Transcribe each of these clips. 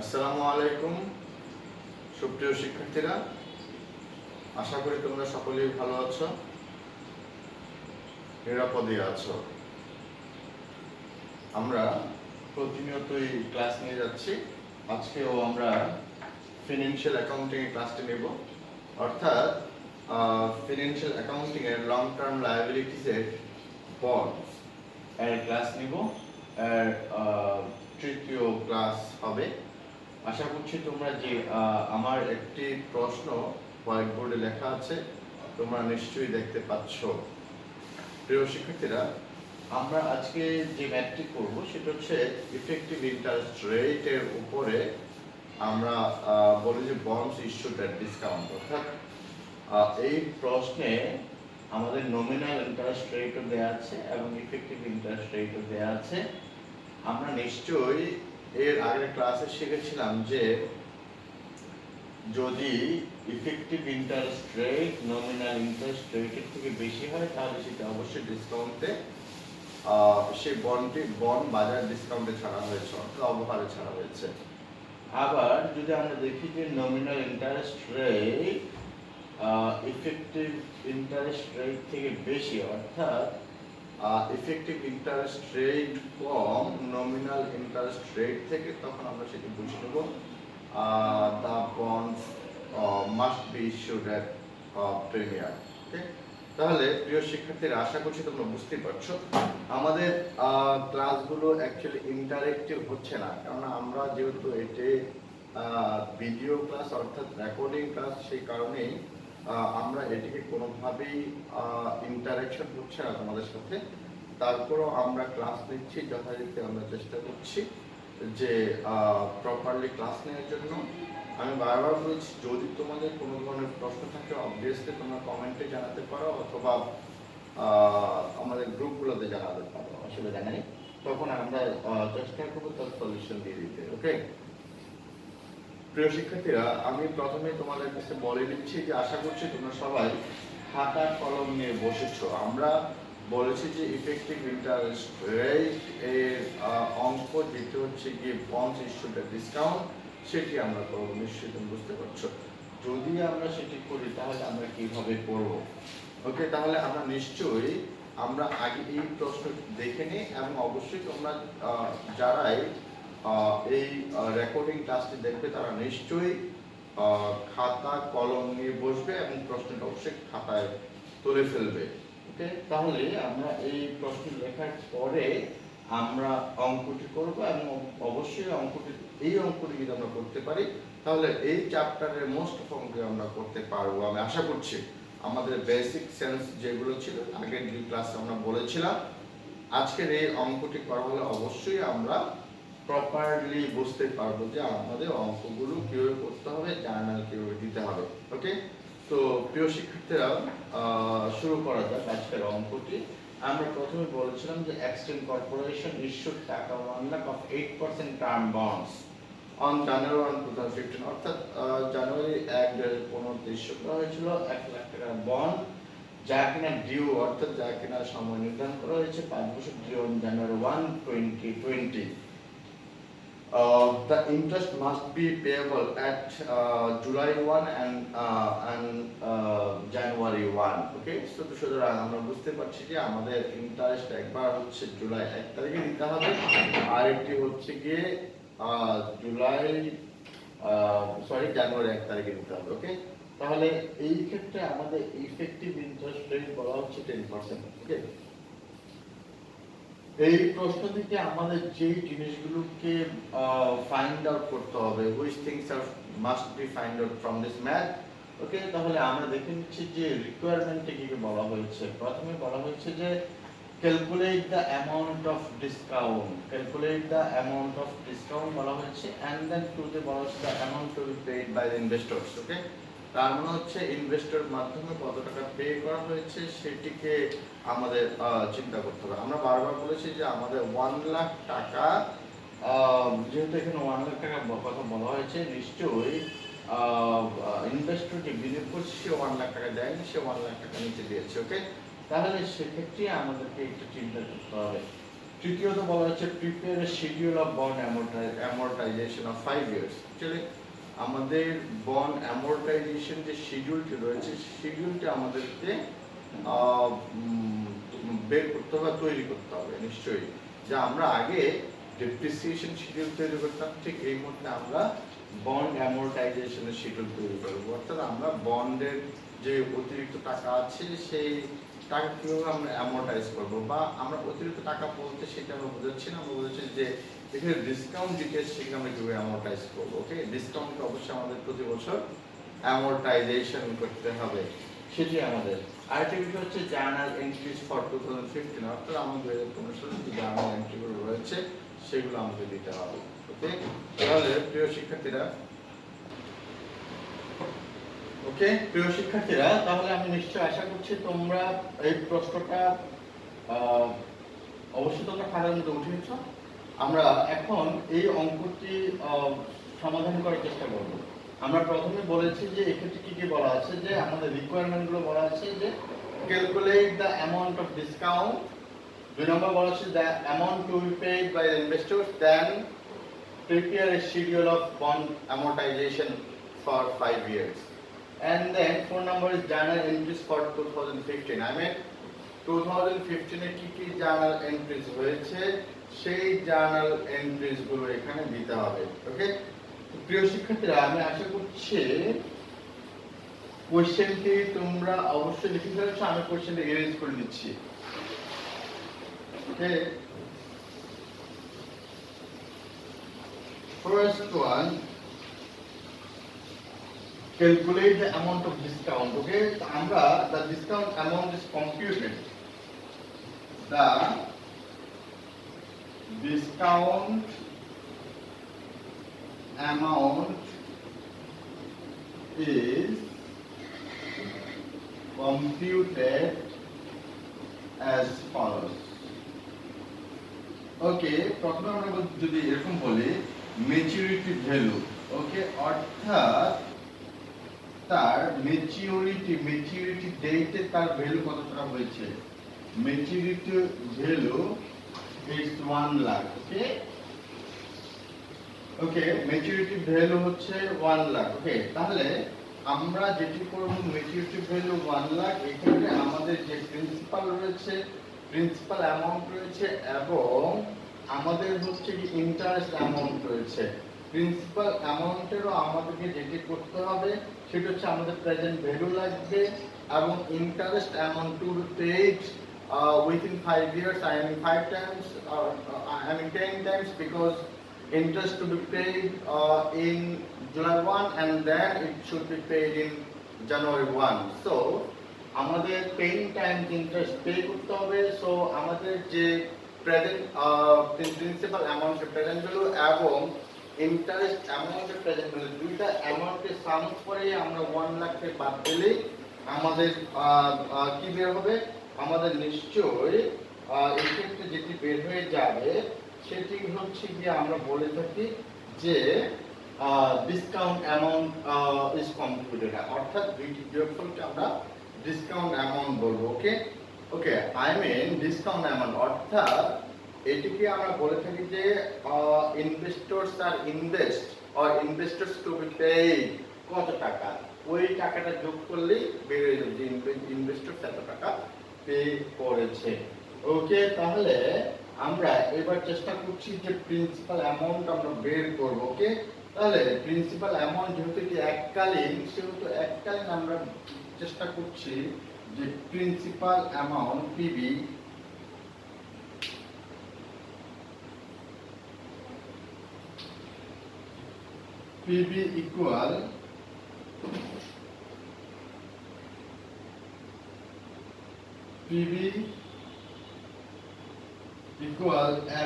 আসসালামু আলাইকুম সুপ্রিয় শিক্ষার্থীরা, আশা করি তোমরা সকলেই ভালো আছো, নিরাপদে আছো। আমরা প্রতিনিয়তই ক্লাস নিয়ে যাচ্ছি। আজকেও আমরা ফিনান্সিয়াল অ্যাকাউন্টিং এর ক্লাসটি নেব, অর্থাৎ ফিনান্সিয়াল অ্যাকাউন্টিং এর লং টার্ম লায়াবিলিটিস এর বন্ডস এর ক্লাস নিব। এর তৃতীয় ক্লাস হবে। আশা করছি তোমরা যে আমার একটি প্রশ্ন হোয়াইট বোর্ডে লেখা আছে, তোমরা নিশ্চয়ই দেখতে পাচ্ছ। প্রিয় শিক্ষার্থীরা, আমরা আজকে যে ম্যাথটি করব সেটা হচ্ছে ইফেক্টিভ ইন্টারেস্ট রেটের উপরে আমরা বলি যে বন্ডস ইস্যুড এট ডিসকাউন্ট। অর্থাৎ এই প্রশ্নে আমাদের নমিনাল ইন্টারেস্ট রেটও দেওয়া আছে এবং ইফেক্টিভ ইন্টারেস্ট রেটও দেওয়া আছে। আমরা নিশ্চয়ই এর আগের ক্লাসে শিখেছিলাম যে যদি effective interest rate nominal interest রেটের থেকে বেশি হয় তাহলে সেটা অবশ্যই ডিসকাউন্টে সেই বন্ড বাজার ডিসকাউন্টে ছাড়া হয়েছে, অর্থাৎ অবহারে ছাড়া হয়েছে। আবার যদি আমরা দেখি যে nominal interest rate effective interest rate থেকে বেশি, অর্থাৎ ইফেক্টিভ ইন্টারেস্ট রেট কম নমিনাল ইন্টারেস্ট রেট থেকে, তখন আমরা সেটা বুঝে নেব the bonds must be issued at premium. ওকে, তাহলে প্রিয় শিক্ষার্থীরা, আশা করছি তোমরা বুঝতে পারছো আমাদের ক্লাসগুলো অ্যাকচুয়ালি ইন্টারেক্টিভ হচ্ছে না, কারণ আমরা যেহেতু এটি ভিডিও ক্লাস অর্থাৎ রেকর্ডিং ক্লাস, সেই কারণেই আমরা এটিকে কোনোভাবেই ইন্টারেকশন হচ্ছে না তোমাদের সাথে। তারপরও আমরা ক্লাস নিচ্ছি, যথারীতি আমরা চেষ্টা করছি যে প্রপারলি ক্লাস নেওয়ার জন্য। আমি বারবার বলছি, যদি তোমাদের কোনো ধরনের প্রশ্ন থাকে অবভিয়াসলি তোমরা কমেন্টে জানাতে পারো অথবা আমাদের গ্রুপগুলোতে জানাতে পারো, অসুবিধা নেই। তখন আমরা চেষ্টা করবো তার সলিউশন দিয়ে দিতে। ওকে প্রিয় শিক্ষার্থীরা, আমি প্রথমে তোমাদের কাছে বলে দিচ্ছি যে আশা করছি তোমরা সবাই খাতা কলম নিয়ে বসেছো। আমরা বলেছি যে ইফেক্টিভ ইন্টারেস্ট রেট এর অঙ্ক যেটি হচ্ছে গিয়ে বন্ডস ইস্যুড এট ডিসকাউন্ট, সেটি আমরা করবো। নিশ্চয়ই তুমি বুঝতে পারছো। যদি আমরা সেটি করি তাহলে আমরা কিভাবে করব। ওকে, তাহলে আমরা নিশ্চয়ই আমরা আগে এই প্রশ্ন দেখে নিই এবং অবশ্যই তোমরা যারাই এই রেকর্ডিং ক্লাসটি দেখবে তারা নিশ্চয়ই খাতা কলম নিয়ে বসবে এবং প্রশ্নটা অবশ্যই খাতায় তুলে ফেলবে। ওকে, তাহলে আমরা এই প্রশ্ন লেখার পরে আমরা অঙ্কটি করব এবং অবশ্যই এই অঙ্কটি যদি আমরা করতে পারি তাহলে এই চ্যাপ্টারের মোস্ট অফ অঙ্ক আমরা করতে পারবো। আমি আশা করছি আমাদের বেসিক সেন্স যেগুলো ছিল আগের যে ক্লাসে আমরা বলেছিলাম, আজকের এই অঙ্কটি করা হলে অবশ্যই আমরা প্রপারলি বুঝতে পারবো যে আমাদের অঙ্কগুলো কিভাবে করতে হবে, জার্নাল কিভাবে দিতে হবে। ওকে, তো প্রিয় শিক্ষার্থীরা, শুরু করা যাক আজকের অঙ্কটি। আমরা প্রথমে বলেছিলাম যে এক্সটেন্ড কর্পোরেশন ইস্যুড টাকা 1 lakh of 8% term bonds on January 1, 2015, অর্থাৎ জানুয়ারি 1, 2015 ইস্যু করা হয়েছিল 1 লাখ টাকার বন্ড, যা কিনা ডিউ অর্থাৎ যা কিনা সময় নির্ধারণ করা হয়েছে 5 বছর, due on January 1, 2020। The interest must be payable at July 1 and January 1. Okay, so সুতরাং আমরা বুঝতে পারছি যে আমাদের ইন্টারেস্ট একবার হচ্ছে জুলাই 1 তারিখে দিতে হবে, আর একটি হচ্ছে গিয়ে জানুয়ারি 1 তারিখে দিতে হবে। ওকে, তাহলে এই ক্ষেত্রে আমাদের ইফেক্টিভ ইন্টারেস্ট রেট বলা হচ্ছে 10%। ওকে, এই প্রশ্ন থেকে আমাদের যে জিনিসগুলোকে ফাইন্ড আউট করতে হবে, which things are must be find out from this math. ওকে, তাহলে আমরা দেখে নিচ্ছি যে রিকোয়ারমেন্টে কি বলা হয়েছে। প্রথমে বলা হয়েছে যে calculate the amount of discount বলা হয়েছে, এন্ড দেন টুতে বলা হচ্ছে the amount to be paid by the investors. Okay, তার মানে হচ্ছে ইনভেস্টর মাধ্যমে কত টাকা পে করা হয়েছে সেটিকে আমাদের চিন্তা করতে হবে। আমরা বারবার বলেছি যে আমাদের 1 লাখ টাকা, যেহেতু এখানে 1 লাখ টাকা কথা বলা হয়েছে, নিশ্চয়ই ইনভেস্টর যে বিনিয়োগ করছে সে 1 লাখ টাকা দেয়নি, সে 1 লাখ টাকা নিচে দিয়েছে। ওকে, তাহলে সেক্ষেত্রে আমাদেরকে একটু চিন্তা করতে হবে তৃতীয়ত বলা হচ্ছে prepare a schedule of bond amortization of 5 years. Actually আমাদের বন্ড অ্যামortization যে শিডিউলটি রয়েছে, শিডিউলটি আমাদেরকে বের করতে হবে, তৈরি করতে হবে নিশ্চয়ই। যে আমরা আগে ডেপ্রিসিয়েশন শিডিউল তৈরি করতাম, ঠিক এই মুহূর্তে আমরা বন্ড অ্যামortization-এর শিডিউল তৈরি করব। অর্থাৎ আমরা বন্ডের যে অতিরিক্ত টাকা আছে সেই টাকা কিভাবে আমরা অ্যামortize করব, বা আমরা অতিরিক্ত টাকা বলতে সেটা আমরা বোঝাচ্ছি না, আমরা বোঝাচ্ছি যে এখানে ডিসকাউন্ট ডিটেইলস সেটা আমরা কিভাবে অ্যামortize করব। ওকে, ডিসকাউন্টটা অবশ্যই আমাদের প্রতি বছর অ্যামortization করতে হবে, সেটি আমাদের। আরেকটা বিষয় হচ্ছে জার্নাল এন্ট্রিজ ফর 2015, অর্থাৎ আমাদের 2015 সালে যে জার্নাল এন্ট্রিগুলো রয়েছে সেগুলো আমাদের দিতে হবে। ওকে, তাহলে প্রিয় শিক্ষার্থীরা, তাহলে আমি নিশ্চয় আশা করছি তোমরা এই প্রশ্নটা অবশ্যই তোমরা খাতার মধ্যে উঠিয়েছ। আমরা এখন এই অঙ্কটি সমাধান করার চেষ্টা করব। আমরা প্রথমে বলেছি যে এক্ষেত্রে কি কি বলা আছে, যে আমাদের রিকোয়ারমেন্ট গুলো বলা আছে, যে calculate the amount of discount. 2 number বলা আছে the amount to be paid by the investors, then prepare a schedule of bond amortization for 5 years. And then 4 number is journal entries for 2015. I mean 2015 এ কি journal entries হয়েছে সেই journal entries গুলো এখানে দিতে হবে। ওকে, প্রিয় শিক্ষার্থীরা, আমি আশা করছি কোশ্চেনটি তোমরা অবশ্যই লিখে ফেলেছো। আমি কোশ্চেনটা এরেঞ্জ করে দিচ্ছি। ওকে, first one, calculate the amount of discount. Okay, so আমরা the discount amount is computed. The discount amount is computed as follows. ওকে, প্রথমে আমরা যদি এরকম বলি ম্যাচুরিটি ভ্যালু, ওকে, অর্থাৎ তার ম্যাচুরিটি ডেটে তার ভ্যালু কত টাকা হয়েছে, maturity value is 1 lakh. Okay, okay, maturity value হচ্ছে 1 লাখ। ওকে, তাহলে আমরা যেটি করব, ম্যাচুরিটি ভ্যালু 1 লাখ, এখানে আমাদের যে প্রিন্সিপাল রয়েছে, প্রিন্সিপাল অ্যামাউন্ট রয়েছে, এবং আমাদের হচ্ছে কি ইন্টারেস্ট অ্যামাউন্ট রয়েছে। প্রিন্সিপাল অ্যামাউন্টেরও আমাদেরকে যেটি করতে হবে সেটা হচ্ছে আমাদের প্রেজেন্ট ভ্যালু লাগবে, এবং interest amount to be paid within 5 years. I mean 5 times, I mean 10 times, because interest to be paid in July 1 and then it should be paid in January 1. So আমাদের paying time interest pay করতে হবে। So আমাদের যে present principal অ্যামাউন্টের present value এবং interest অ্যামাউন্টের present value, দুইটা অ্যামাউন্টের সাম করে আমরা 1 লাখ থেকে বাদ দিলেই আমাদের কি বের হবে, আমাদের নিশ্চয়ই এই ক্ষেত্রে যেটি বের হয়ে যাবে সেটি হচ্ছে গিয়ে আমরা বলে থাকি যে ডিসকাউন্ট অ্যামাউন্ট ইজ কম্পিউটেড, অর্থাৎ দুইটি যোগফলকে আমরা ডিসকাউন্ট অ্যামাউন্ট বলবো। Okay, okay, I mean discount amount, অর্থাৎ এটিকে আমরা বলে থাকি যে ইনভেস্টরস আর invest or investors to be paid কত টাকা, ওই টাকাটা যোগ করলেই বের হয়ে যাবে যে ইনভেস্টরস এত টাকা পে করেছে। ওকে, তাহলে আমরা এবার চেষ্টা করছি যে প্রিন্সিপাল অ্যামাউন্ট আমরা বের করব। ওকে, তাহলে প্রিন্সিপাল অ্যামাউন্ট যেহেতু কি এককালীন, সেহেতু এককালীন আমরা চেষ্টা করছি যে principal amount PB equal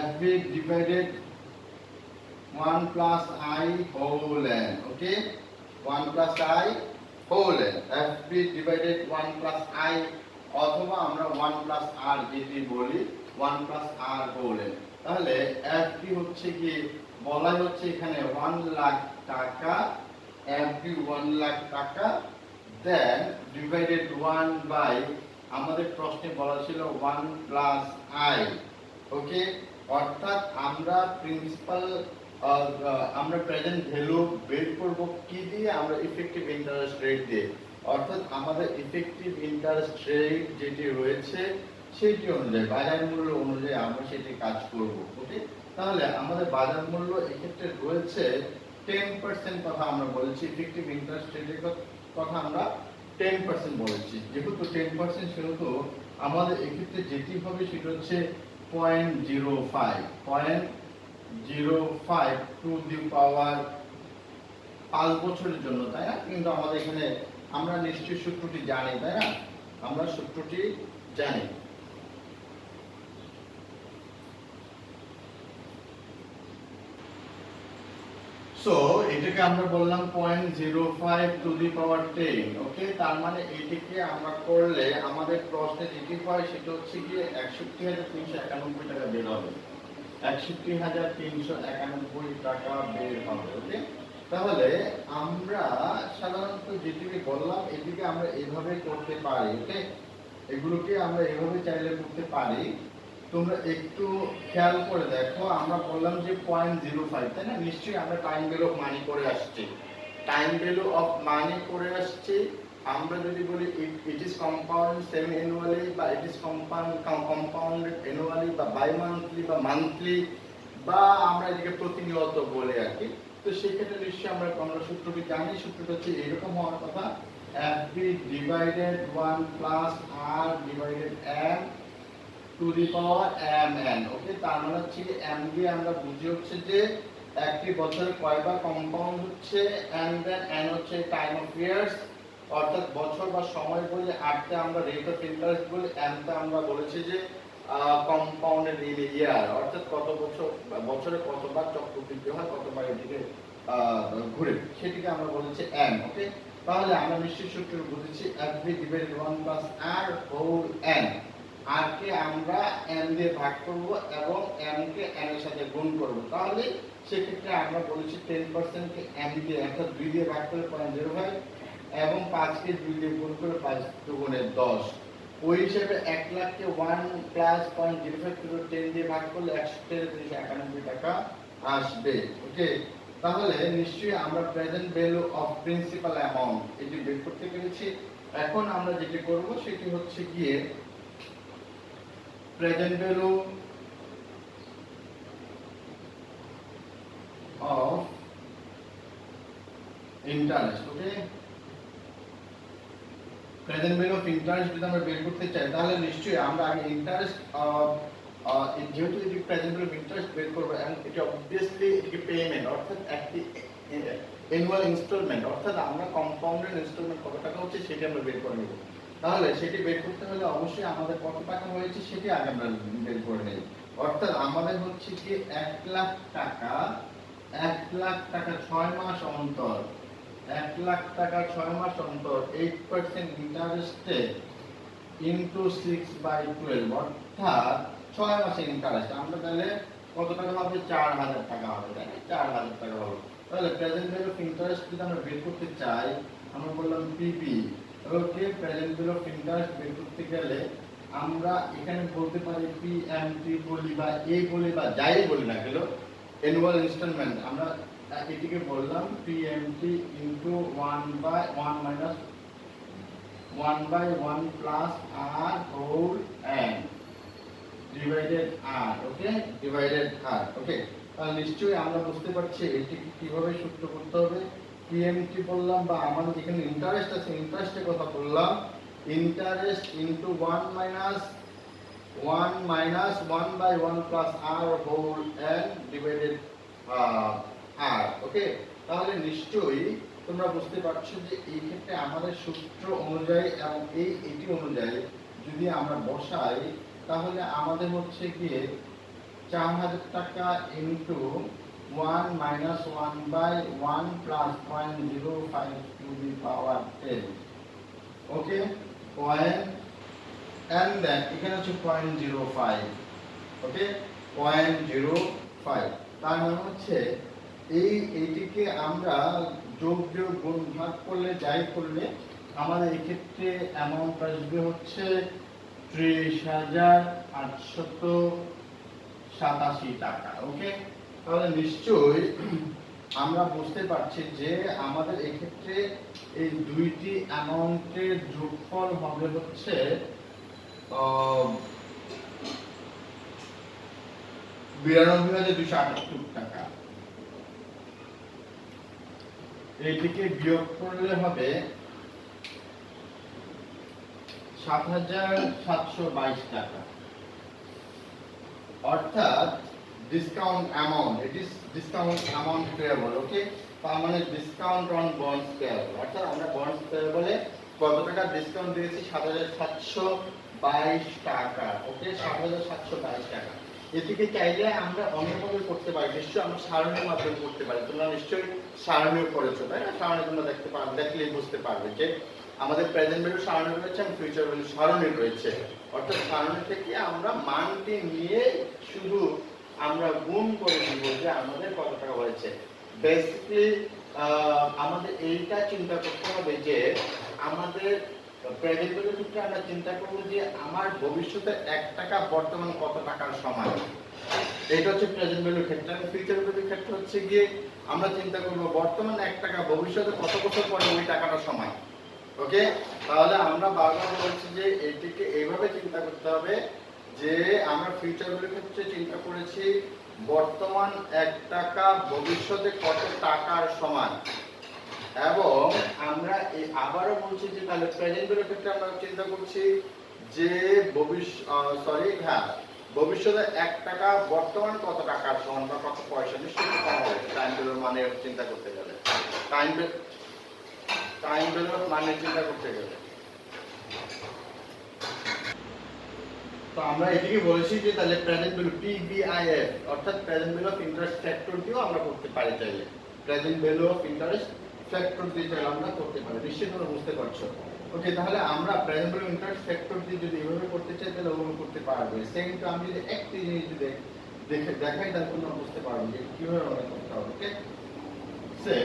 FB divided 1 plus I whole n. Okay, 1 plus I whole n, FB divided 1 plus I, অথবা আমরা 1 plus R যেটি বলি 1 plus R whole n। তাহলে FB হচ্ছে কি বলা হচ্ছে এখানে 1 লাখ টাকা, FB 1 লাখ টাকা, দেন ডিভাইডেড 1 বাই, আমাদের প্রশ্নে বলা ছিল 1 plus I, ওকে, অর্থাৎ আমরা প্রিন্সিপাল আমরা প্রেজেন্ট ভ্যালু বের করব কি দিয়ে? আমরা ইফেক্টিভ ইন্টারেস্ট রেট দিয়ে। অর্থাৎ আমাদের ইফেক্টিভ ইন্টারেস্ট রেট যেটি রয়েছে সেটি অনুযায়ী, বাজার মূল্য অনুযায়ী আমরা সেটি কাজ করব। ওকে, তাহলে আমাদের বাজার মূল্য এক্ষেত্রে রয়েছে 10% কথা আমরা বলেছি, ইফেক্টিভ ইন্টারেস্ট রেটের কথা আমরা 10% বলেছি। যেহেতু 10% সেহেতু আমাদের এক্ষেত্রে যেটি হবে সেটা হচ্ছে 0.05 টু দি পাওয়ার 5 বছরের জন্য, তাই না? কিন্তু আমাদের এখানে আমরা নিশ্চয়ই সূত্রটি জানি, তাই না? আমরা সূত্রটি জানি। সো এটাকে আমরা বললাম 0.05 টু দি পাওয়ার 10। ওকে, তার মানে এটিকে আমরা করলে আমাদের প্রশ্নে যেটি হয় সেটা হচ্ছে গিয়ে ৬১,৩৯১ টাকা বের হবে। ৬১,৩৯১ টাকা বের হবে। ওকে, তাহলে আমরা সাধারণত যেটিকে বললাম এটিকে আমরা এভাবে করতে পারি। ওকে, এগুলোকে আমরা এভাবে চাইলে করতে পারি। তোমরা একটু খেয়াল করে দেখো, আমরা বললাম যে 0.05, তাই না? নিশ্চয়ই আমরা টাইম ভ্যালু অফ মানি করে আসছি, টাইম ভ্যালু অফ মানি করে আসছি। আমরা যদি বলি it is compound semi annually, বা ইট ইজ কম্পাউন্ডেড অ্যানুয়ালি, বা বাই মান্থলি, বা মান্থলি, বা আমরা এটাকে প্রতিনিয়ত বলে আর কি। তো সেক্ষেত্রে নিশ্চয়ই আমরা সূত্রটি জানি। সূত্রটা হচ্ছে এরকম হওয়ার কথা, FB divided 1 plus R divided M to the power mn। ওকে, তার মানে হচ্ছে m দিয়ে আমরা বুঝি হচ্ছে যে একটি বছরে কয়বার কম্পাউন্ড হচ্ছে, and then n হচ্ছে টাইম অফ ইয়ার্স, অর্থাৎ বছর বা সময় বলে। r তে আমরা রেট অফ ইন্টারেস্ট বলি, m তে আমরা বলেছি যে কম্পাউন্ডেড ইন ইয়ার, অর্থাৎ কত বছর বছরে কতবার চক্রবৃদ্ধি হয়, কতবার এদিকে ঘুরে, সেটিকে আমরা বলেছি m। ওকে, তাহলে আমরা নিশ্চয়ই সূত্র বুঝেছি FB divided 1 plus R whole n। r কে আমরা n দিয়ে ভাগ করব এবং m কে n এর সাথে গুণ করব। তাহলে সেক্ষেত্রে আমরা বলেছি 10% কে m দিয়ে অর্থাৎ 2 দিয়ে ভাগ করলে 0.05 এবং 5 কে 2 দিয়ে গুণ করলে 5 দুগুণে 10। ওই হিসেবে 1 লাখ কে 1 প্লাস 0.05 করে 10 দিয়ে ভাগ করলে 19391 টাকা আসবে। ওকে, তাহলে নিশ্চয়ই আমরা present value of principal amount এটি বের করতে পেরেছি। এখন আমরা যেটি করব সেটি হচ্ছে গিয়ে present value of interest। Okay, present value of interest যদি আমরা বের করতে চাই তাহলে নিশ্চয়ই আমরা আগে ইন্টারেস্ট যেহেতু এটি প্রেজেন্ট ভ্যালু অফ ইন্টারেস্ট বের করব, এবং এটা অবভিয়াসলি এটি পেমেন্ট, অর্থাৎ একটি অ্যানুয়াল ইনস্টলমেন্ট, অর্থাৎ আমরা কম্পাউন্ডেড ইনস্টলমেন্ট কত টাকা হচ্ছে সেটি আমরা বের করে নেব। তাহলে সেটি বের করতে হলে অবশ্যই আমাদের কত টাকা হয়েছে সেটি আগে আমরা বের করে নেব। অর্থাৎ আমাদের হচ্ছে কি 1 লাখ টাকা 6 মাস অন্তর, 1 লাখ টাকা 6 মাস অন্তর 8% ইন্টারেস্টে ইনটু 6/12, অর্থাৎ 6 মাসের ইন্টারেস্ট। আমরা তাহলে কত টাকা হবে? 4000 টাকা হবে, তাই না? 4000 টাকা হবে। তাহলে প্রেজেন্ট ভ্যালু অফ ইন্টারেস্ট যদি আমরা বের করতে চাই, আমরা বললাম পিপি। ওকে, প্রেজেন্ট ভ্যালু অফ ইন্টারেস্ট বের করতে গেলে আমরা এখানে বলতে পারি পিএমটি বলি বা এ বলি বা যাই বলি না কেন, অ্যানুয়াল ইনস্টলমেন্ট, আমরা এটিকে বললাম পিএমটি ইনটু 1/1 মাইনাস 1/1 প্লাস আর হোল n ডিভাইডেড r। ওকে, ডিভাইডেড r। ওকে, তাহলে নিশ্চয়ই আমরা বুঝতে পারছি এটি কিভাবে সূত্র করতে হবে। পিএমটি বললাম, বা আমাদের যেখানে ইন্টারেস্ট আছে ইন্টারেস্টের কথা বললাম, interest into 1 minus 1/1 plus r whole n divided r। Okay, তাহলে নিশ্চয়ই তোমরা বুঝতে পারছো যে এই ক্ষেত্রে আমাদের সূত্র অনুযায়ী এবং এটি অনুযায়ী যদি আমরা বসাই তাহলে আমাদের হচ্ছে গিয়ে 4000 টাকা into 1 minus 1/1 plus 0.05 to the power 10। Okay, point and then এখানে হচ্ছে 0.05। ওকে, 0.05, তার মানে হচ্ছে এইটিকে আমরা যোগ বিয়োগ গুণ ভাগ করলে যাই করলে আমাদের এই ক্ষেত্রে অ্যামাউন্ট আসবে হচ্ছে 30,800 টাকা। ওকে, তাহলে নিশ্চয়ই আমরা বুঝতে পারছি যে আমাদের এক্ষেত্রে এই দুইটি অ্যামাউন্টের যোগফল হবে হচ্ছে 92,278 টাকা। এইটিকে বিয়োগ করলে হবে 7,722 টাকা। অর্থাৎ discount amount, it is discount amount payable. Okay, তার মানে ডিসকাউন্ট অন বন্ডস পেয়েবল, অর্থাৎ আমরা বন্ডস পেয়েবলে কত টাকা ডিসকাউন্ট দিয়েছি? 7,722 টাকা। ওকে, 7,722 টাকা। এটিকে চাইলে আমরা অন্যভাবে করতে পারি, নিশ্চয়ই আমরা সারণীর মাধ্যমে করতে পারি। তোমরা নিশ্চয়ই সারণীও করেছো, তাই না? সারণী তোমরা দেখতে পারবে, দেখলেই বুঝতে পারবে যে আমাদের প্রেজেন্ট ভ্যালু সারণী রয়েছে এবং ফিউচার ভ্যালু সারণী রয়েছে। অর্থাৎ সারণী থেকে আমরা মানটি নিয়ে শুধু আমরা গুণ করে দিব যে আমাদের কত টাকা হয়েছে। বেসিক্যালি আমাদের এইটা চিন্তা করতে হবে যে আমাদের প্রেজেন্ট ভ্যালুর ক্ষেত্রে আমরা চিন্তা করব যে আমার ভবিষ্যতে 1 টাকা বর্তমান কত টাকার সমান। এটা হচ্ছে প্রেজেন্ট ভ্যালুর ক্ষেত্রে। আর ফিউচার ভ্যালুর ক্ষেত্রে হচ্ছে গিয়ে আমরা চিন্তা করব বর্তমান 1 টাকা ভবিষ্যতে কত বছর পরে ওই টাকাটা সমান। ওকে, তাহলে আমরা বারবার বলছি যে এটিকে এইভাবে চিন্তা করতে হবে যে আমরা ফিউচার ভ্যালুর ক্ষেত্রে চিন্তা করেছি বর্তমান 1 টাকা ভবিষ্যতে কত টাকার সমান, এবং আমরা আবারও বলছি যে তাহলে প্রেজেন্ট ভ্যালুর ক্ষেত্রে আমরা চিন্তা করছি যে ভবিষ্যতে 1 টাকা বর্তমান কত টাকার সমান বা কত পয়সা। নিশ্চয়ই কম হবে টাইম ভ্যালুর মানে চিন্তা করতে গেলে, টাইম ভ্যালুর মানে চিন্তা করতে গেলে। তো আমরা এটিকে বলেছি যে তাহলে প্রেজেন্ট ভ্যালু PVIF অর্থাৎ present value of interest factor দিয়েও আমরা করতে পারি চাইলে। Present value of interest factor দিয়ে চাইলে আমরা করতে পারি। নিশ্চয়ই তোমরা বুঝতে পারছো। ওকে, তাহলে আমরা প্রেজেন্ট ভ্যালু ইন্টারেস্ট ফ্যাক্টর দিয়ে যদি এভাবে করতে চাই তাহলে ওভাবে করতে পারবো। সেকেন্ড আমি যদি একটি জিনিস যদি দেখাই তাহলে তোমরা বুঝতে পারবে যে কিভাবে আমরা করতে হবে। ওকে, সে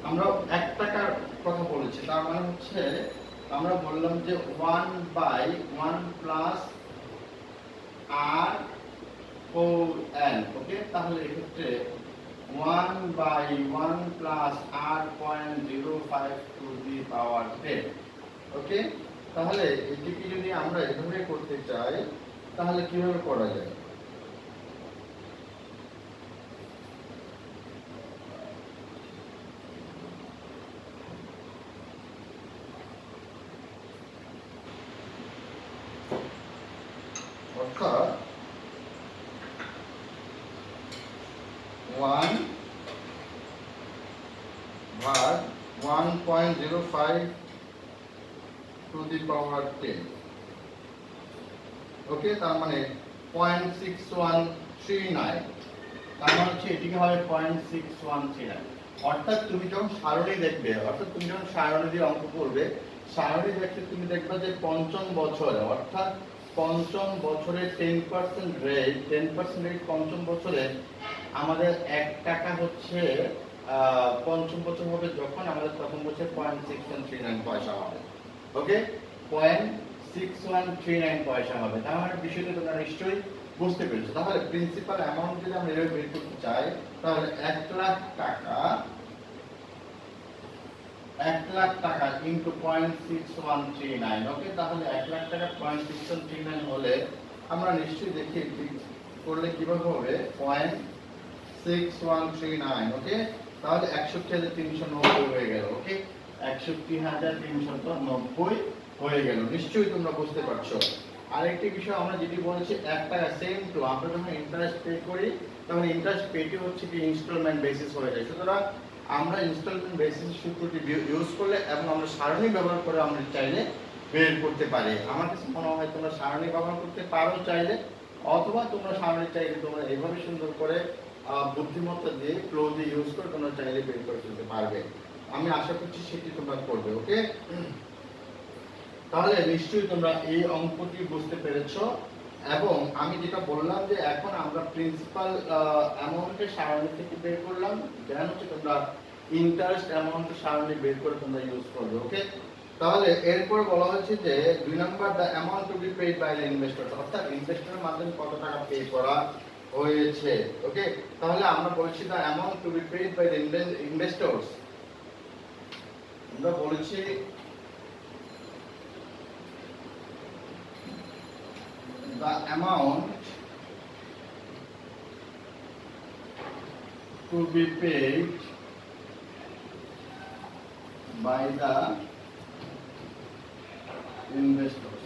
আমরা 1 টাকার কথা বলেছি, তার মানে হচ্ছে আমরা বললাম যে 1/1 প্লাস R4N। ওকে, তাহলে এক্ষেত্রে 1/1 প্লাস R.05 টু দি পাওয়ার 10। ওকে, তাহলে এটিকে যদি আমরা এভাবে করতে চাই তাহলে কিভাবে করা যায়? অর্থাৎ 1/1.05 টু দি পাওয়ার 10। ওকে, তার মানে 0.6139। তার মানে হচ্ছে এটিকে হবে 0.6139। অর্থাৎ তুমি যখন সারণী দেখবে, অর্থাৎ তুমি যখন সারণী দিয়ে অঙ্ক করবে, সারণী দেখলে তুমি দেখবে যে পঞ্চম বছরে, অর্থাৎ পঞ্চম বছরে 10% রেট পঞ্চম বছরে আমাদের 1 টাকা হচ্ছে পঞ্চম বছর হবে যখন আমাদের প্রথম বছর 0.6139 পয়সা হবে। ওকে, 0.6139 পয়সা হবে। তার মানে বিষয়টা তোমরা নিশ্চয়ই বুঝতে পেরেছো। তাহলে প্রিন্সিপাল অ্যামাউন্ট যদি আমরা এভাবে বের করতে চাই তাহলে 1 লাখ টাকা ইনটু 0.6139। ওকে, তাহলে 1 লাখ টাকা 0.6139 হলে আমরা নিশ্চয়ই দেখি করলে কিভাবে হবে 0.6139। ওকে, তাহলে 61,390 হয়ে গেল। ওকে, 61,390 হয়ে গেল। নিশ্চয়ই তোমরা বুঝতে পারছো। আরেকটি বিষয় আমরা যেটি বলেছি 1 টাকা সেম টু আমরা যখন ইন্টারেস্ট পে করি তখন ইন্টারেস্ট পেটি হচ্ছে কি ইনস্টলমেন্ট বেসিস হয়ে যায়। সুতরাং আমরা ইনস্টলমেন্ট বেসিস সূত্রটি ইউজ করলে এবং আমরা সারণী ব্যবহার করে আমরা চাইলে বের করতে পারি। আমার কাছে মনে হয় তোমরা সারণী ব্যবহার করতে পারো চাইলে, অথবা তোমরা সারণী চাইলে তোমরা এইভাবে সুন্দর করে বুদ্ধিমত্তা দিয়ে ফ্লো দিয়ে ইউজ করে তোমরা চাইলে বের করে ফেলতে পারবে। আমি আশা করছি সেটি তোমরা করবে। ওকে, তাহলে নিশ্চয়ই তোমরা এই অঙ্কটি বুঝতে পেরেছো। এবং আমি যেটা বললাম যে এখন আমরা প্রিন্সিপাল অ্যামাউন্টের সারণী থেকে বের করলাম, দেন হচ্ছে তোমরা ইন্টারেস্ট অ্যামাউন্টের সারণী বের করে তোমরা ইউজ করবে। ওকে, তাহলে এরপর বলা হচ্ছে যে 2 number the amount to be paid by the investor, অর্থাৎ ইনভেস্টরের মাধ্যমে কত টাকা পে করা হয়েছে। ওকে, তাহলে আমরা বলছি the amount to be paid by the investors, আমরা বলেছি the amount to be paid by the investors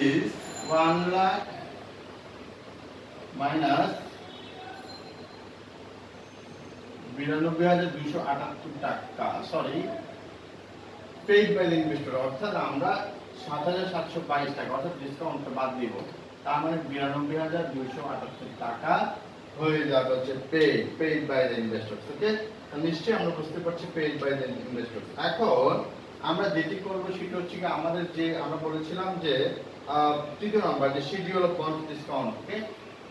is 1 lakh minus 92,278 টাকা, sorry, paid by the investor, অর্থাৎ আমরা 7,722 টাকা অর্থাৎ ডিসকাউন্টটা বাদ দিব, তার মানে 92,278 টাকা হয়ে যাবে হচ্ছে পেইড বাই দ্য ইনভেস্টর। ওকে, নিশ্চয়ই আমরা বুঝতে পারছি পেইড বাই দ্য ইনভেস্টর। এখন আমরা যেটি করব সেটা হচ্ছে কি আমাদের যে আমরা বলেছিলাম যে তৃতীয় নাম্বার যে শিডিউল অফ বন্ড ডিসকাউন্ট। ওকে,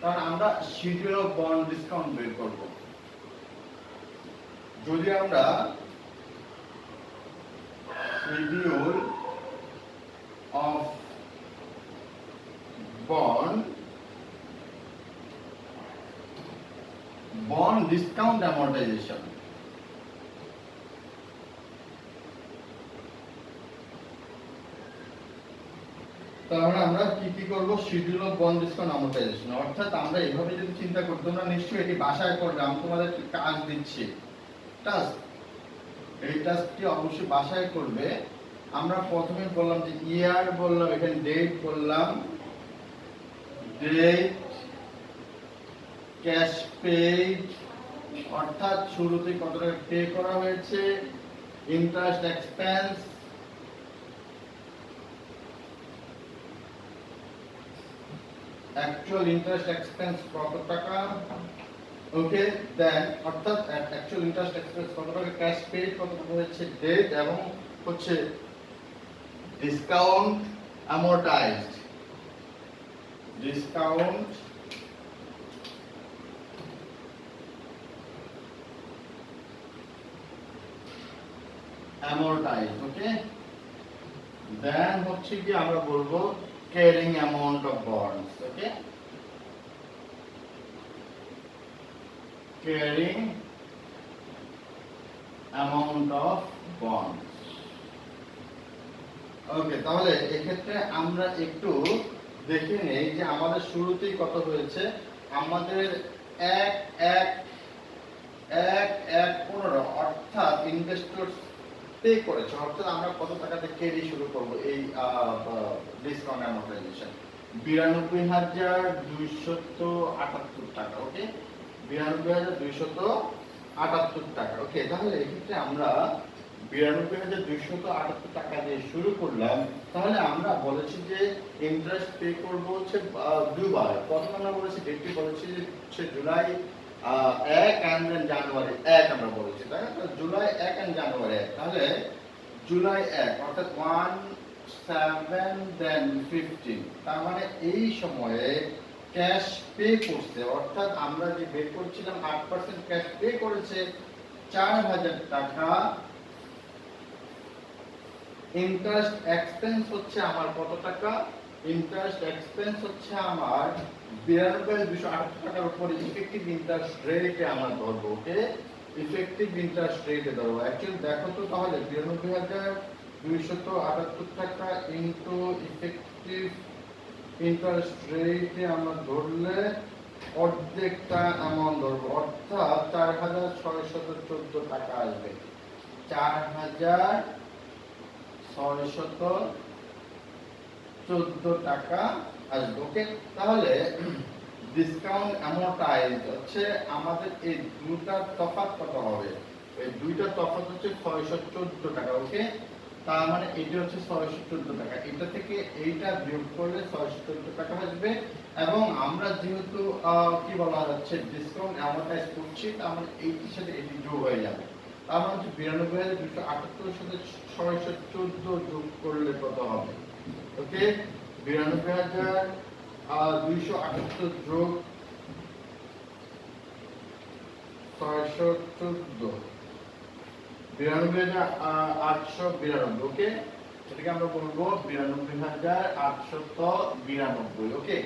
কারণ আমরা শিডিউল অফ বন্ড ডিসকাউন্ট বের করব। যদি আমরা শিডিউল অফ বন্ড ডিসকাউন্ট অ্যামortization, তাহলে আমরা কি করব শিডিউল অফ বন্ড ডিসকাউন্ট অ্যামortization, অর্থাৎ আমরা এইভাবে যদি চিন্তা করি, তোমরা নিশ্চয়ই এটি বাসায় করবে, আমি তোমাদের কাজ দিচ্ছি, টাস্ক, এই টাস্কটি অবশ্যই বাসায় করবে। আমরা প্রথমে বললাম যে ইয়ার বললাম, এখানে ডেট বললাম, ডেট ক্যাশ পেইড, অর্থাৎ শুরুতে কত টাকা পে করা হয়েছে, interest expense, actual interest expense কত টাকা, ওকে, দেন অর্থাৎ অ্যাকচুয়াল ইন্টারেস্ট এক্সপেন্স কত টাকা, ক্যাশ পেইড কত টাকা হচ্ছে, ডেট, এবং হচ্ছে ডিসকাউন্ট অ্যামortized, ডিসকাউন্ট অ্যামortized। ওকে, দেন হচ্ছে কি আমরা বলবো carrying amount of bonds. Okay, carrying amount of bonds. Okay, তাহলে এক্ষেত্রে আমরা একটু দেখে নেই যে আমাদের শুরুতেই কত হয়েছে, আমাদের 1/1/15, অর্থাৎ ইনভেস্টর পে করেছে, অর্থাৎ আমরা কত টাকাতে ক্যারি শুরু করব এই ডিসকাউন্ট অ্যামortization, 92,278 টাকা। ওকে, 92,278 টাকা। ওকে, তাহলে এক্ষেত্রে আমরা 92,278 টাকা দিয়ে শুরু করলাম। তাহলে আমরা বলেছি যে ইন্টারেস্ট পে করব হচ্ছে দুবার। প্রথম আমরা বলেছি ডেটটি বলেছি হচ্ছে জুলাই 1 and then জানুয়ারি 1 আমরা বলেছি, তাই না? জুলাই 1 and জানুয়ারি 1, তাহলে জুলাই 1 অর্থাৎ 1 7 then 15, তার মানে এই সময়ে ক্যাশ পে করছে, অর্থাৎ আমরা যে বের করছিলাম 8% ক্যাশ পে করেছে 4,000 টাকা। ইন্টারেস্ট এক্সপেন্স হচ্ছে আমার কত টাকা, ইন্টারেস্ট এক্সপেন্স হচ্ছে আমার 92,208 টাকার উপরে ইফেক্টিভ ইন্টারেস্ট রেটে আমরা ধরবো। ওকে, ইফেক্টিভ ইন্টারেস্ট রেটে ধরবো। অ্যাকচুয়ালি দেখো তো, তাহলে 92,278 টাকা ইনটু ইফেক্টিভ ইন্টারেস্ট রেটে আমরা ধরলে অর্ধেকটা অ্যামাউন্ট ধরবো, অর্থাৎ 4,614 টাকা আসবে, 4,614 টাকা আসবে। ওকে, তাহলে ডিসকাউন্ট অ্যামortized হচ্ছে আমাদের এই দুটার তফাৎ কত হবে, এই দুইটার তফাৎ হচ্ছে 614 টাকা। ওকে, তার মানে এটা হচ্ছে 614 টাকা, এটা থেকে এইটা বিয়োগ করলে 614 টাকা আসবে। এবং আমরা যেহেতু কি বলা যাচ্ছে ডিসকাউন্ট অ্যামortize করছি, তার মানে এইটির সাথে এটি যোগ হয়ে যাবে, তার মানে হচ্ছে 92,278 সাথে 614 যোগ করলে কত হবে। ওকে, 92,278 যোগ 614 92,892, ওকে, এটাকে আমরা বলবো 92,892, ওকে।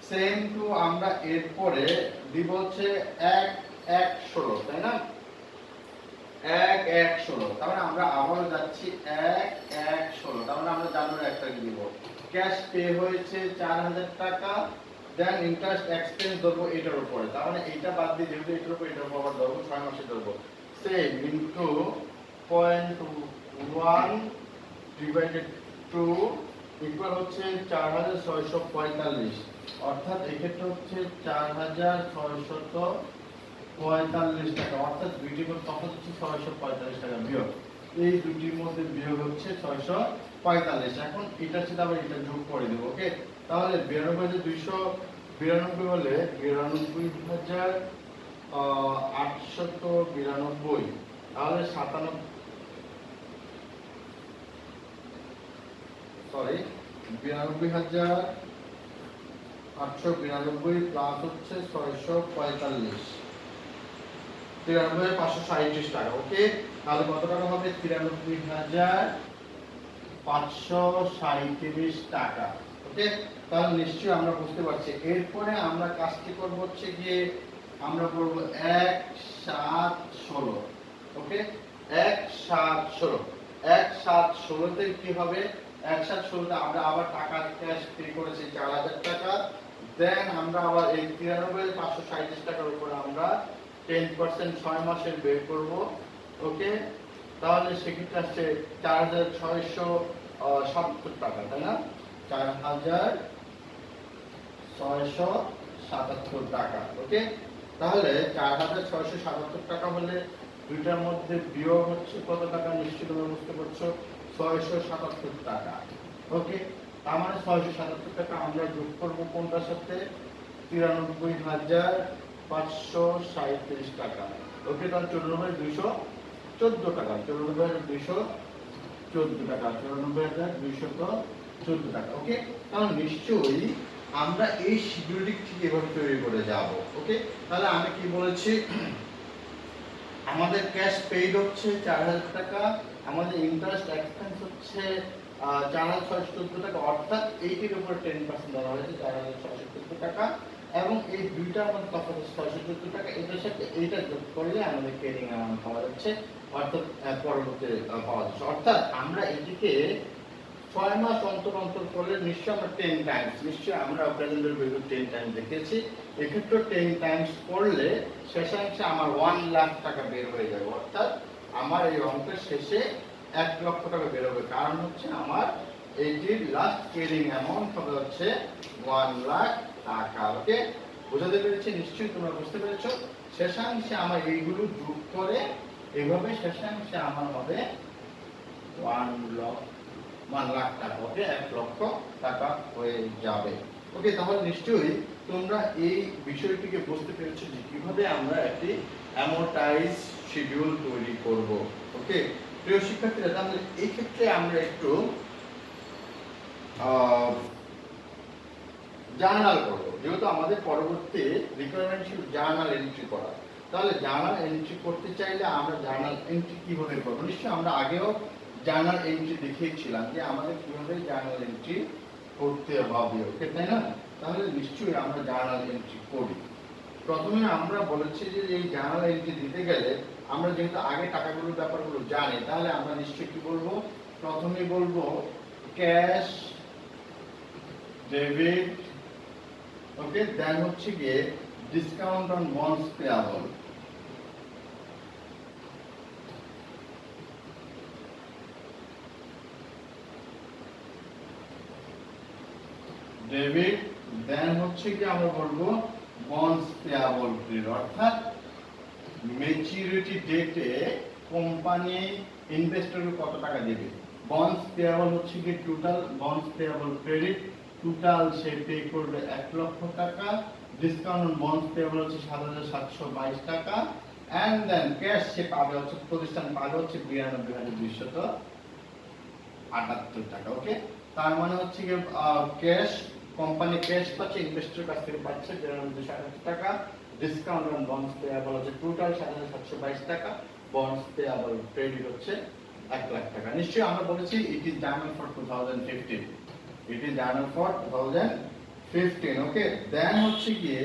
সেম টু আমরা এরপরে দিব হচ্ছে 1,1,16, তাই না? 1,1,16, তাহলে আমরা আবারও যাচ্ছি 1,1,16, তাহলে আমরা জানুয়ারি 1 তারিখ দিব। ক্যাশ পে হয়েছে 4,000 টাকা, দেন ইন্টারেস্ট এক্সপেন্স ধরবো এটার উপরে, তার মানে এইটা বাদ দিয়ে যেহেতু এটার উপর এটার উপর আবার ধরবো 6 মাসে ধরবো, সেম ইনটু 0.1 ডিভাইডেড 2 ইকুয়াল হচ্ছে 4,645, অর্থাৎ এক্ষেত্রে হচ্ছে 4,645 টাকা, অর্থাৎ দুইটির মধ্যে তফাৎ হচ্ছে 645 টাকা বিয়োগ, এই দুটির মধ্যে বিয়োগ হচ্ছে 645। এখন এটার সাথে আবার এটা যোগ করে দেবো, ওকে। তাহলে 92,292 হলে 92,892, তাহলে 92,892 প্লাস হচ্ছে 645, 93,537 টাকা, ওকে। তাহলে কত টাকা হবে? 93,537 টাকা, ওকে। তাহলে নিশ্চয়ই আমরা বুঝতে পারছি। এরপরে আমরা কাজটি করব হচ্ছে গিয়ে আমরা করব 1,7,16, ওকে। 1,7,16, 1,7,16 তে কি হবে? 1,7,16 তে আমরা আবার টাকা ক্যাশ পে করেছি 4,000 টাকা, দেন আমরা আবার এই 93,537 টাকার উপর আমরা 10% 6 মাসের বের করব, ওকে। তাহলে সেক্ষেত্রে আসছে 4,677 টাকা, তাই না? 4,677 টাকা, ওকে। তাহলে 4,677 টাকা হলে দুইটার মধ্যে বিয়োগ হচ্ছে কত টাকা? নিশ্চয়ই তোমরা বুঝতে পারছো, 677 টাকা, ওকে। তার মানে 677 টাকা আমরা যোগ করব কোনটার সাথে? 93,537 টাকা, ওকে। তাহলে 94,214 টাকা, 94,214 টাকা, 94,214 টাকা, ওকে। তাহলে নিশ্চয়ই আমরা এই শিডিউলটি ঠিক এভাবে তৈরি করে যাব, ওকে। তাহলে আমি কি বলেছি? আমাদের ক্যাশ পেইড হচ্ছে 4,000 টাকা, আমাদের ইন্টারেস্ট এক্সপেন্স হচ্ছে 4,614 টাকা, অর্থাৎ এইটির উপর 10% ধরা হয়েছে 4,614 টাকা, এবং এই দুইটার মধ্যে তফাৎ 614 টাকা, এটার সাথে এইটা যোগ করলে আমাদের ক্যারিং অ্যামাউন্ট পাওয়া যাচ্ছে, অর্থাৎ পরবর্তী পাওয়া যাচ্ছে। অর্থাৎ আমরা এটিকে 6 মাস অন্তর অন্তর করলে নিশ্চয়ই আমরা 10 টাইমস, নিশ্চয়ই আমরা প্রেজেন্টের ভিডিও 10 টাইমস দেখিয়েছি, এক্ষেত্রে 10 টাইমস করলে শেষাংশে আমার 1 লাখ টাকা বের হয়ে যাবে, অর্থাৎ আমার এই অঙ্কের শেষে 1 লক্ষ টাকা বের হবে, কারণ হচ্ছে আমার এইটির লাস্ট ক্যারিং অ্যামাউন্ট হবে হচ্ছে 1 লাখ টাকা, ওকে। বুঝাতে পেরেছি? নিশ্চয়ই তোমরা বুঝতে পেরেছো। শেষাংশে আমার এইগুলো যোগ করে এইভাবে শেষাংশে আমার হবে 1 লাখ টাকা, ওকে, 1 লক্ষ টাকা হয়ে যাবে, ওকে। তাহলে নিশ্চয়ই তোমরা এই বিষয়টিকে বুঝতে পেরেছো যে কিভাবে আমরা একটি অ্যামোর্টাইজ শিডিউল তৈরি করব, ওকে। প্রিয় শিক্ষার্থীরা, তাহলে এই ক্ষেত্রে আমরা একটু জার্নাল করব, যেহেতু আমাদের পরবর্তী রিকোয়ারমেন্ট ছিল জার্নাল এন্ট্রি করা। তাহলে জার্নাল এন্ট্রি করতে চাইলে আমরা জার্নাল এন্ট্রি কিভাবে করব? নিশ্চয়ই আমরা আগেও জার্নাল এন্ট্রি দেখিয়েছিলাম যে আমাদের কিভাবে জার্নাল এন্ট্রি করতে হবে, ওকে, তাই না? তাহলে নিশ্চয়ই আমরা জার্নাল এন্ট্রি করি। প্রথমে আমরা বলেছি যে এই জার্নাল এন্ট্রি দিতে গেলে আমরা যেহেতু আগে টাকাগুলোর ব্যাপারগুলো জানি, তাহলে আমরা নিশ্চয়ই কি বলবো? প্রথমে বলবো ক্যাশ ডেবিট, ওকে, দেন হচ্ছে গিয়ে discount on bonds payable, debit, then হচ্ছে কি আমরা বলবো বন্ডস পেয়াবল ক্রেডিট, অর্থাৎ ম্যাচুরিটি ডেটে কোম্পানি ইনভেস্টরকে কত টাকা দেবে। বন্ডস পেয়াবল হচ্ছে কি total bonds payable credit, total সে পে করবে 1 লক্ষ টাকা, ডিসকাউন্ট অন বন্ডস পেয়াবল হচ্ছে 7,722 টাকা, এন্ড দেন ক্যাশ সে পাবে হচ্ছে, প্রতিষ্ঠান পাবে হচ্ছে 92,278 টাকা, ওকে। তার মানে হচ্ছে কি ক্যাশ, কোম্পানি ক্যাশ পাচ্ছে, ইনভেস্টর কাছ থেকে পাচ্ছে 92,278 টাকা, ডিসকাউন্ট অন বন্ডস পেয়াবল হচ্ছে টোটাল 7,722 টাকা, bonds payable credit হচ্ছে 1 লাখ টাকা। নিশ্চয়ই আমরা বলেছি it is January for 2015, it is January for 2015, okay. Then হচ্ছে গিয়ে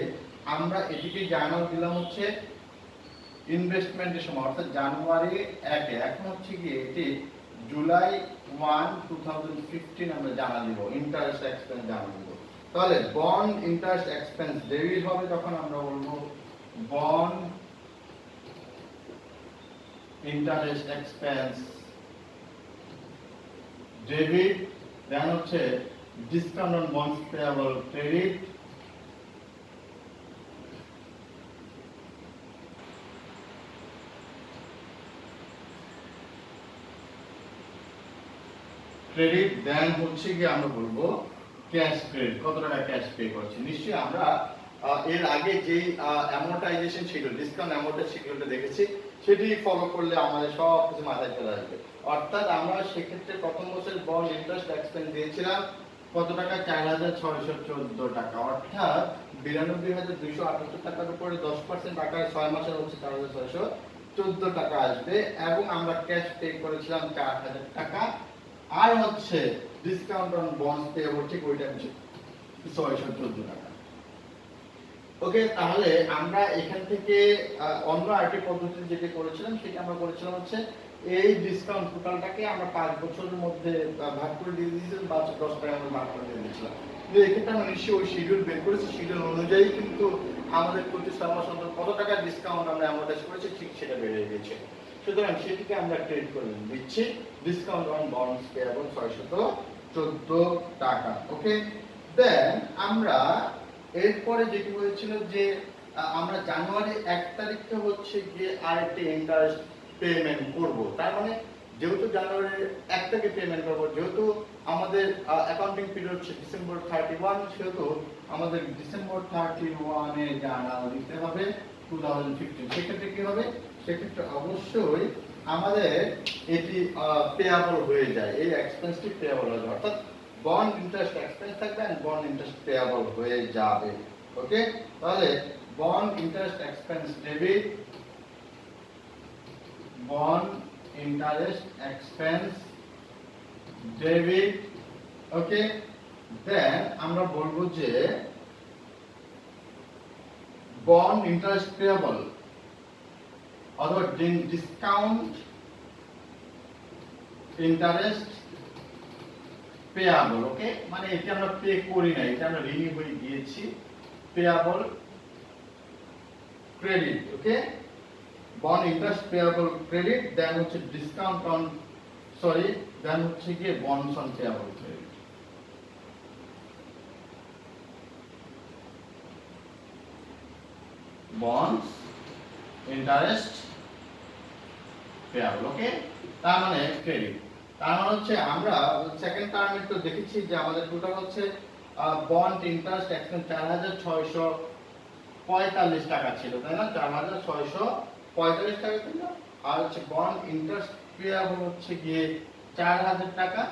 আমরা এদিকে জানুয়ারি দিলাম হচ্ছে ইনভেস্টমেন্টের সময়, অর্থাৎ জানুয়ারি 1 এখন হচ্ছে গিয়ে এটি জুলাই 1 2015 আমরা জানা দিব, ইন্টারেস্ট এক্সপেন্স জানা দিব। তাহলে বন্ড ইন্টারেস্ট এক্সপেন্স ডেবিট হবে তখন আমরা বলবো bond interest expense debit, then হচ্ছে discount on bonds payable credit, credit, then হচ্ছে কি আমরা বলবো ক্যাশ ক্রেডিট, কত টাকা ক্যাশ পে করছি। নিশ্চয়ই আমরা এর আগে যেই অ্যামortization ছিল, ডিসকাউন্ট অ্যামortization শিডিউলটা দেখেছি, সেটি ফলো করলে আমাদের সব কিছু মাথায় চলে আসবে। অর্থাৎ আমরা সেক্ষেত্রে প্রথম বছরের বন্ড ইন্টারেস্ট এক্সপেন্স দিয়েছিলাম কত টাকা, 4614 টাকা, অর্থাৎ 92278 টাকার উপরে 10% আকারে 6 মাসের হচ্ছে 4614 টাকা আসবে, এবং আমরা ক্যাশ পে করেছিলাম 4000 টাকা, আর হচ্ছে ডিসকাউন্ট অন বন্ডস পেয়েবল ঠিক ওইটা হচ্ছে 614 টাকা। ওকে, তাহলে আমরা এখান থেকে অন্য আরেকটি পদ্ধতি যেটি করেছিলাম সেটা আমরা করেছিলাম হচ্ছে এই ডিসকাউন্ট টোটালটাকে আমরা 5 বছরের মধ্যে ভাগ করে দিয়ে দিয়েছিলাম, বা 10 টাকা আমরা ভাগ করে দিয়ে দিয়েছিলাম। কিন্তু এক্ষেত্রে আমরা নিশ্চয়ই ওই শিডিউল বের করেছি, শিডিউল অনুযায়ী কিন্তু আমাদের প্রতি 6 মাস অন্তর কত টাকা ডিসকাউন্ট আমরা অ্যামortize করেছি ঠিক সেটা বেড়ে গেছে। সুতরাং সেটিকে আমরা ক্রেডিট করে দিচ্ছি, ডিসকাউন্ট অন বন্ডস পেয়েবল 614 টাকা। ওকে, দেন আমরা এরপরে যেটি হয়েছিল যে আমরা জানুয়ারি 1 তারিখে হচ্ছে গিয়ে আরেকটি ইন্টারেস্ট পেমেন্ট করব। তার মানে যেহেতু জানুয়ারি 1 তারিখে পেমেন্ট করব, যেহেতু আমাদের অ্যাকাউন্টিং পিরিয়ড হচ্ছে ডিসেম্বর 31, সেহেতু আমাদের ডিসেম্বর 31 এ জানাল দিতে হবে 2015। সেক্ষেত্রে কি হবে, সেক্ষেত্রে অবশ্যই আমাদের এটি পেয়াবল হয়ে যায়, এই এক্সপেন্সটি পেয়াবল হয়ে যায়, অর্থাৎ বন্ড ইন্টারেস্ট এক্সপেন্স থাকবে আর বন্ড ইন্টারেস্ট পেয়াবল হয়ে যাবে। ওকে, তাহলে bond interest expense debit, bond interest expense debit. Okay, then আমরা বলবো যে বন্ড ইন্টারেস্ট পেয়াবল অথবা ডিসকাউন্ট ইন্টারেস্ট পেয়াবল। ওকে, মানে এটা আমরা পে করি না, এটা আমরা ঋণী হয়ে গিয়েছি, payable credit. Okay, bond interest payable credit, then হচ্ছে ডিসকাউন্ট অন দেন হচ্ছে গিয়ে bonds on payable credit. Bonds interest payable. Okay, তার মানে ক্রেডিট, তার মানে হচ্ছে আমরা সেকেন্ড টার্মে তো দেখেছি যে আমাদের টোটাল হচ্ছে বন্ড ইন্টারেস্ট এক্সপেন্স 4645 টাকা ছিল, তাই না? 4645 টাকা ছিল, আর হচ্ছে বন্ড ইন্টারেস্ট পেয়াবল হচ্ছে গিয়ে 4000 টাকা,